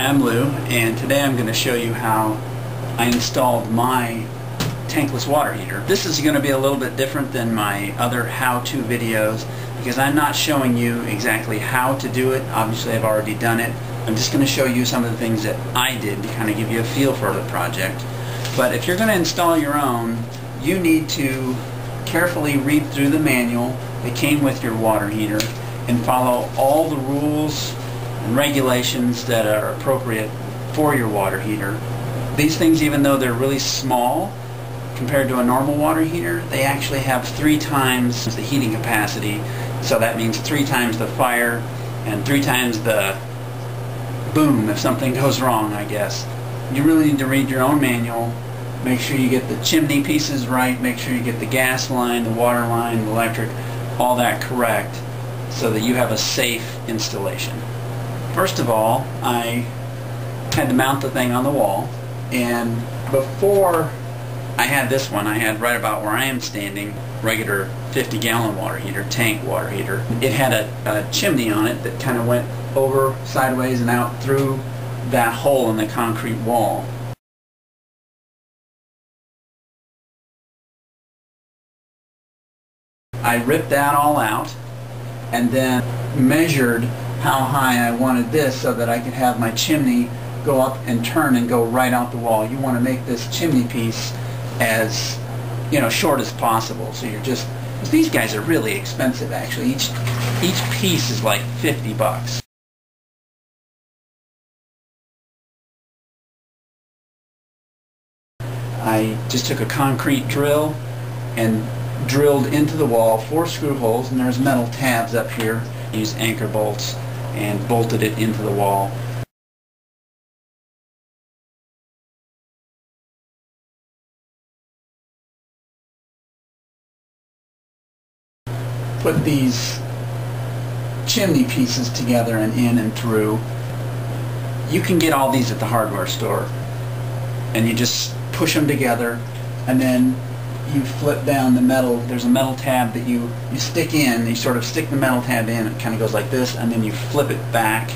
Hi, I'm Lou, and today I'm going to show you how I installed my tankless water heater. This is going to be a little bit different than my other how-to videos because I'm not showing you exactly how to do it. Obviously I've already done it. I'm just going to show you some of the things that I did to kind of give you a feel for the project. But if you're going to install your own, you need to carefully read through the manual that came with your water heater and follow all the rules and regulations that are appropriate for your water heater. These things, even though they're really small compared to a normal water heater, they actually have 3 times the heating capacity. So that means 3 times the fire and 3 times the boom if something goes wrong, I guess. You really need to read your own manual. Make sure you get the chimney pieces right. Make sure you get the gas line, the water line, the electric, all that correct so that you have a safe installation. First of all, I had to mount the thing on the wall, and before I had this one, I had right about where I am standing, regular 50-gallon water heater, tank water heater. It had a chimney on it that kind of went over sideways and out through that hole in the concrete wall. I ripped that all out and then measured how high I wanted this so that I could have my chimney go up and turn and go right out the wall. You want to make this chimney piece as short as possible. So you're just, these guys are really expensive actually. Each piece is like 50 bucks. I just took a concrete drill and drilled into the wall 4 screw holes, and there's metal tabs up here. I used anchor bolts and bolted it into the wall. Put these chimney pieces together and in and through. You can get all these at the hardware store, and you just push them together, and then you flip down the metal. There's a metal tab that you stick in. You sort of stick the metal tab in. It kind of goes like this, and then you flip it back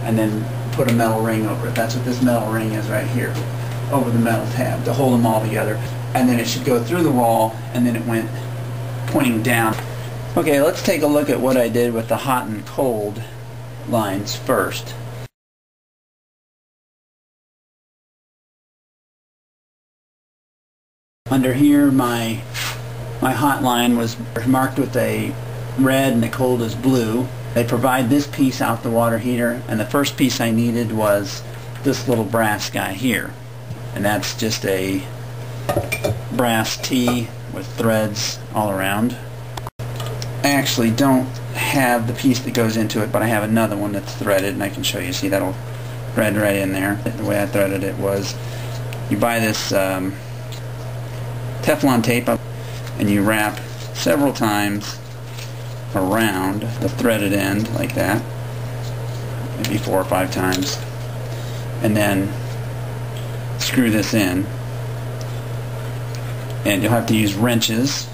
and then put a metal ring over it. That's what this metal ring is right here, over the metal tab to hold them all together. And then it should go through the wall, and then it went pointing down. Okay, let's take a look at what I did with the hot and cold lines first. Under here, my hot line was marked with a red and the cold is blue. They provide this piece out the water heater, and the first piece I needed was this little brass guy here. And that's just a brass T with threads all around. I actually don't have the piece that goes into it, but I have another one that's threaded, and I can show you. See, that'll thread right in there. The way I threaded it was, you buy this Teflon tape up and you wrap several times around the threaded end like that, maybe 4 or 5 times, and then screw this in. And you'll have to use wrenches,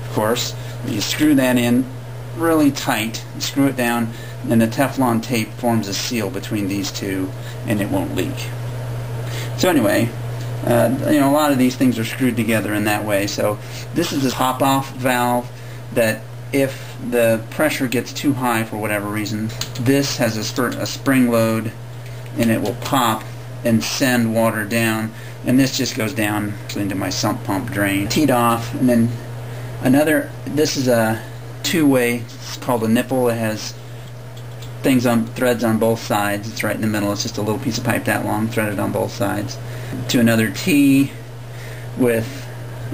of course. You screw that in really tight, screw it down, and the Teflon tape forms a seal between these two, and it won't leak. So anyway, a lot of these things are screwed together in that way. So this is a pop-off valve that if the pressure gets too high for whatever reason, this has a spring load, and it will pop and send water down, and this just goes down into my sump pump drain. Teed off, and then this is a 2-way, it's called a nipple. It has threads on both sides. It's right in the middle. It's just a little piece of pipe that long, threaded on both sides. To another T with,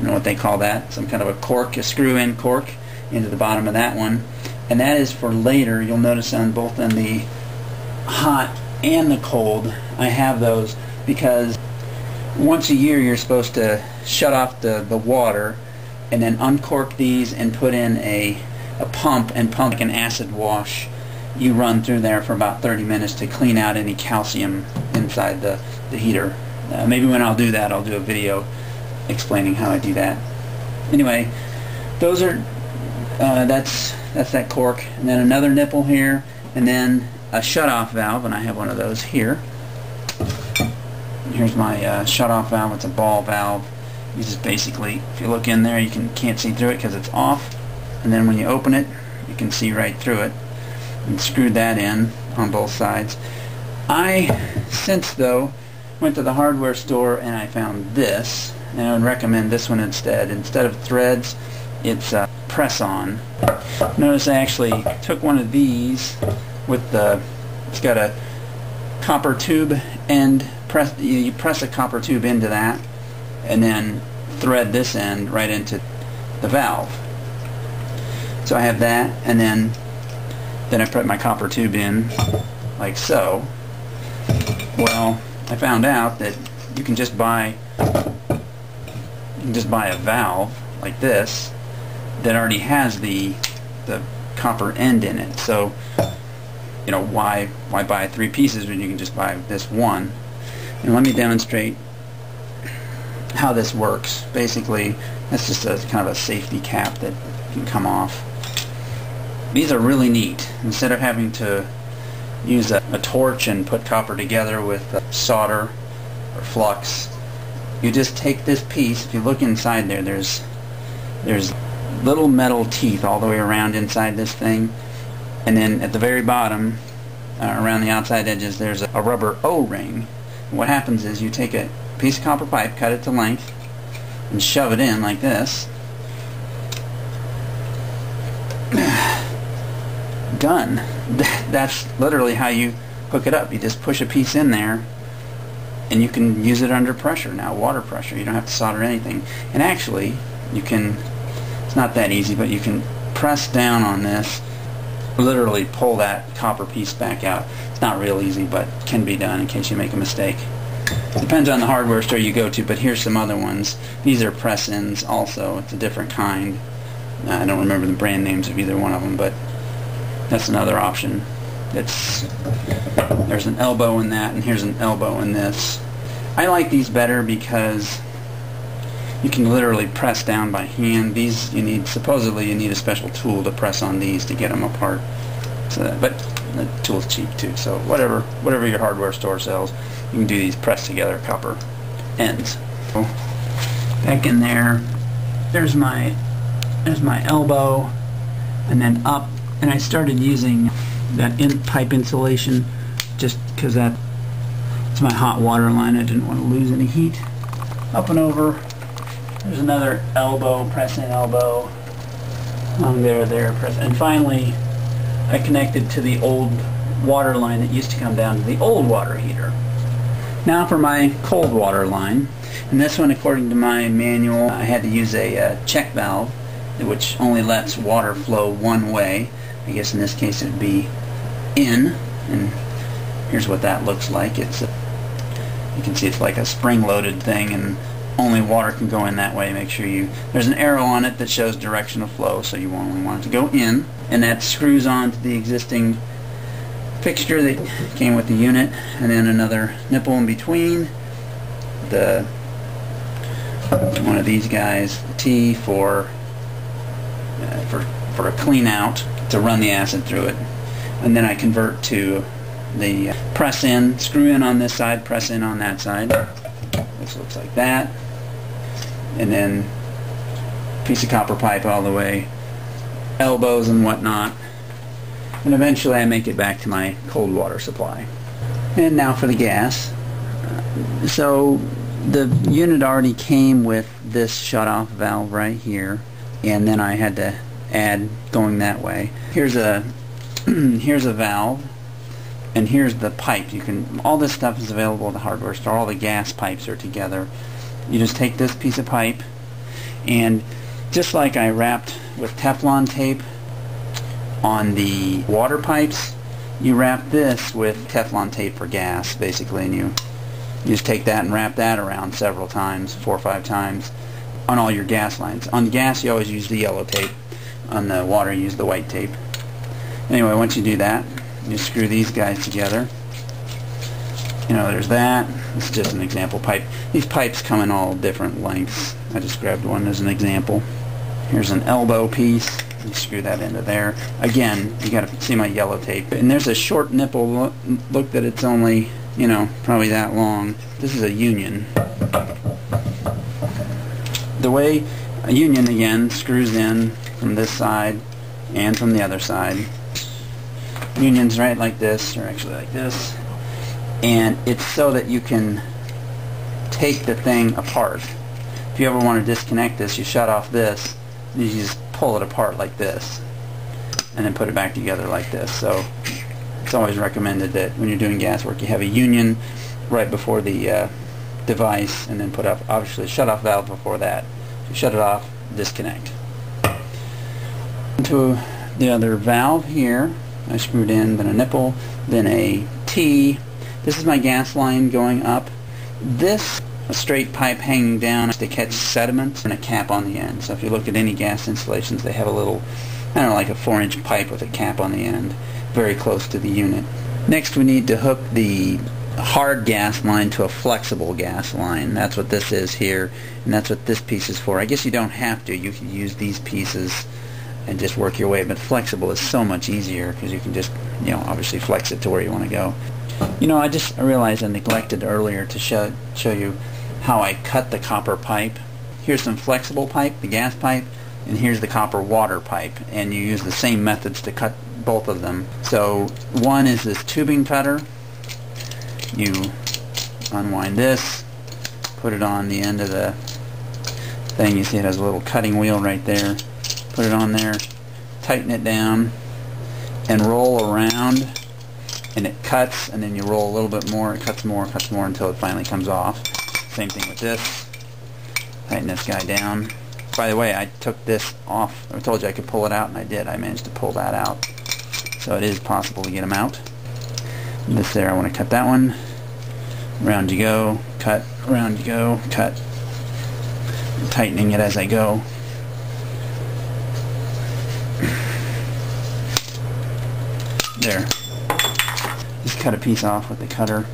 what they call that, some kind of a cork, a screw-in cork into the bottom of that one. And that is for later. You'll notice on both on the hot and the cold, I have those because once a year you're supposed to shut off the water and then uncork these and put in a pump and pump like an acid wash. You run through there for about 30 minutes to clean out any calcium inside the heater. Maybe when I'll do that, I'll do a video explaining how I do that. Anyway, those are that's that cork, and then another nipple here, and then a shut-off valve, and I have one of those here. Here's my shut-off valve. It's a ball valve. You just basically, if you look in there, you can't see through it because it's off. And then when you open it, you can see right through it. And screwed that in on both sides. I, since though, went to the hardware store and I found this, and I would recommend this one instead. Instead of threads, it's press-on. Notice I actually took one of these with the, it's got a copper tube end. You press a copper tube into that and then thread this end right into the valve. So I have that, and then I put my copper tube in like so. Well, I found out that you can just buy a valve like this that already has the copper end in it. So, you know, why buy 3 pieces when you can just buy this one? And let me demonstrate how this works. Basically, that's just a kind of a safety cap that can come off. These are really neat. Instead of having to use a torch and put copper together with solder or flux, you just take this piece. If you look inside there, there's little metal teeth all the way around inside this thing, and then at the very bottom, around the outside edges, there's a rubber O-ring. What happens is you take a piece of copper pipe, cut it to length, and shove it in like this. Done. That's literally how you hook it up. You just push a piece in there and you can use it under pressure now, water pressure. You don't have to solder anything. And actually, you can, it's not that easy, but you can press down on this, literally pull that copper piece back out. It's not real easy, but can be done in case you make a mistake. Depends on the hardware store you go to, but here's some other ones. These are press-ins also. It's a different kind. I don't remember the brand names of either one of them, but that's another option. There's an elbow in that, and here's an elbow in this. I like these better because you can literally press down by hand. These supposedly you need a special tool to press on these to get them apart. So, but the tool's cheap too. So whatever your hardware store sells, you can do these press together copper ends. So, back in there, there's my elbow, and then up. And I started using that pipe insulation just because it's my hot water line. I didn't want to lose any heat. Up and over. There's another elbow, press-in elbow. There, press. And finally, I connected to the old water line that used to come down to the old water heater. Now for my cold water line. And this one, according to my manual, I had to use a check valve, which only lets water flow one way. I guess in this case it would be in, and here's what that looks like. You can see it's like a spring-loaded thing, and only water can go in that way. Make sure there's an arrow on it that shows direction of flow, so you only want it to go in, and that screws on to the existing fixture that came with the unit, and then another nipple in between. One of these guys, the T for a clean out, to run the acid through it. And then I convert to the press in, screw in on this side, press in on that side. This looks like that. And then piece of copper pipe all the way, elbows and whatnot. And eventually I make it back to my cold water supply. And now for the gas. So the unit already came with this shut-off valve right here, and then I had to add going that way. Here's a valve, and here's the pipe. All this stuff is available at the hardware store. All the gas pipes are together. You just take this piece of pipe, and just like I wrapped with Teflon tape on the water pipes, you wrap this with Teflon tape for gas, basically, and you just take that and wrap that around several times, 4 or 5 times, on all your gas lines. On gas, you always use the yellow tape. On the water, you use the white tape. Anyway, once you do that, you screw these guys together. You know, there's that. This is just an example pipe. These pipes come in all different lengths. I just grabbed one as an example. Here's an elbow piece. You screw that into there. Again, you got to see my yellow tape. And there's a short nipple. Look that it's only you know, probably that long. This is a union. The way a union, again, screws in from this side and from the other side. Union's right like this, or actually like this, and it's so that you can take the thing apart. If you ever want to disconnect this, you shut off this, you just pull it apart like this, and then put it back together like this. So it's always recommended that when you're doing gas work, you have a union right before the device, and then put up, obviously, shut-off valve before that. If you shut it off, disconnect. To the other valve here, I screwed in, then a nipple, then a T. This is my gas line going up. This, a straight pipe hanging down to catch sediment, and a cap on the end. So if you look at any gas installations, they have a little, I don't know, like a 4-inch pipe with a cap on the end, very close to the unit. Next, we need to hook the hard gas line to a flexible gas line. That's what this is here, and that's what this piece is for. I guess you don't have to. You can use these pieces and just work your way, but flexible is so much easier because you can just, you know, obviously flex it to where you want to go. You know, I realized I neglected earlier to show you how I cut the copper pipe. Here's some flexible pipe, the gas pipe, and here's the copper water pipe, and you use the same methods to cut both of them. So one is this tubing cutter. You unwind this, put it on the end of the thing. You see it has a little cutting wheel right there. Put it on there, tighten it down, and roll around, and it cuts, and then you roll a little bit more, it cuts more until it finally comes off. Same thing with this. Tighten this guy down. By the way, I took this off. I told you I could pull it out, and I did. I managed to pull that out. So it is possible to get them out. This there, I want to cut that one. Round you go, cut, round you go, cut. I'm tightening it as I go. There. Just cut a piece off with the cutter.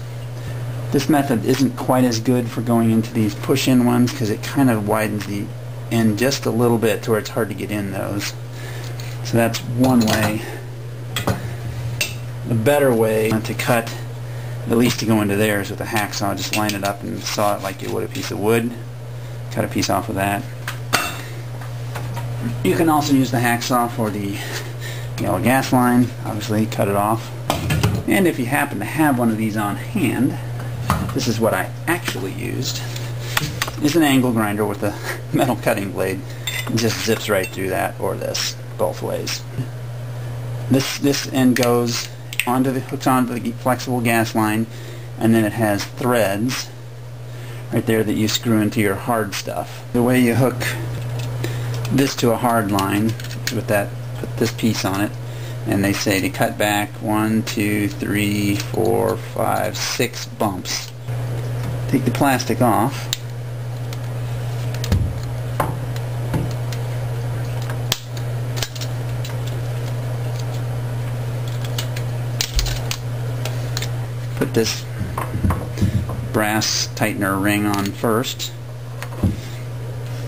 This method isn't quite as good for going into these push-in ones because it kind of widens the end just a little bit to where it's hard to get in those. So that's one way. The better way to cut, at least to go into there, is with a hacksaw. Just line it up and saw it like you would a piece of wood. Cut a piece off of that. You can also use the hacksaw for the yellow gas line. Obviously, cut it off. And if you happen to have one of these on hand, this is what I actually used. It's an angle grinder with a metal cutting blade. It just zips right through that, or this, both ways. This end goes onto the, hooks onto the flexible gas line, and then it has threads right there that you screw into your hard stuff. The way you hook this to a hard line with that, put this piece on it, and they say to cut back 1, 2, 3, 4, 5, 6 bumps. Take the plastic off. Put this brass tightener ring on first,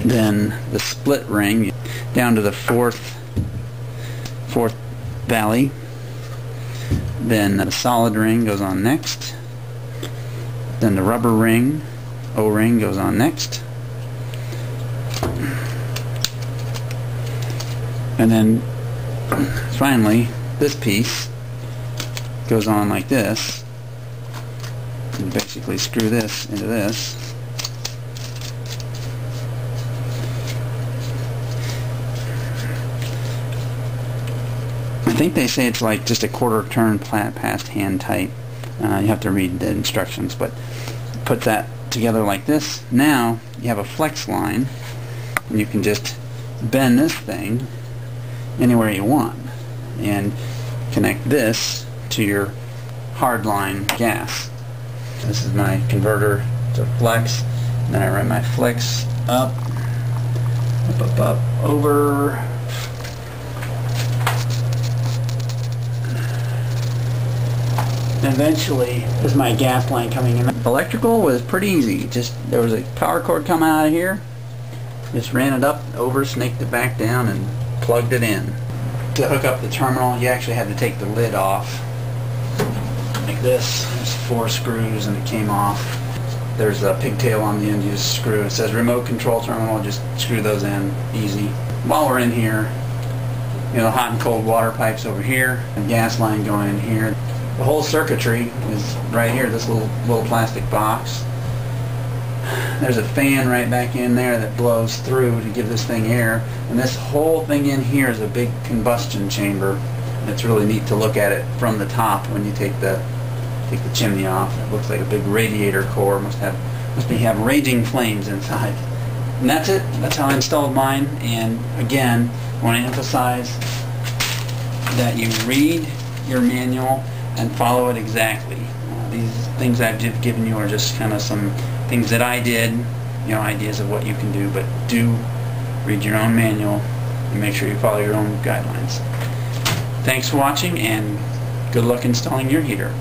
then the split ring down to the fourth valley, then the solid ring goes on next, then the rubber ring, O-ring, goes on next, and then finally this piece goes on like this. And basically screw this into this. I think they say it's like just a quarter turn past hand tight. You have to read the instructions, but put that together like this. Now you have a flex line, and you can just bend this thing anywhere you want and connect this to your hard line gas. This is my converter to flex, and then I run my flex up, over. And eventually, this is my gas line coming in. Electrical was pretty easy. Just there was a power cord coming out of here. Just ran it up, over, snaked it back down, and plugged it in. To hook up the terminal, you actually had to take the lid off. Make this. There's 4 screws and it came off. There's a pigtail on the end, you just screw. It says remote control terminal, just screw those in, easy. While we're in here, you know, the hot and cold water pipes over here, and gas line going in here. The whole circuitry is right here, this little plastic box. There's a fan right back in there that blows through to give this thing air, and this whole thing in here is a big combustion chamber. It's really neat to look at it from the top when you take the chimney off. It looks like a big radiator core. Must have raging flames inside. And that's it. That's how I installed mine. And again, I want to emphasize that you read your manual and follow it exactly. These things I've given you are just kind of some things that I did, you know, ideas of what you can do, but do read your own manual and make sure you follow your own guidelines. Thanks for watching, and good luck installing your heater.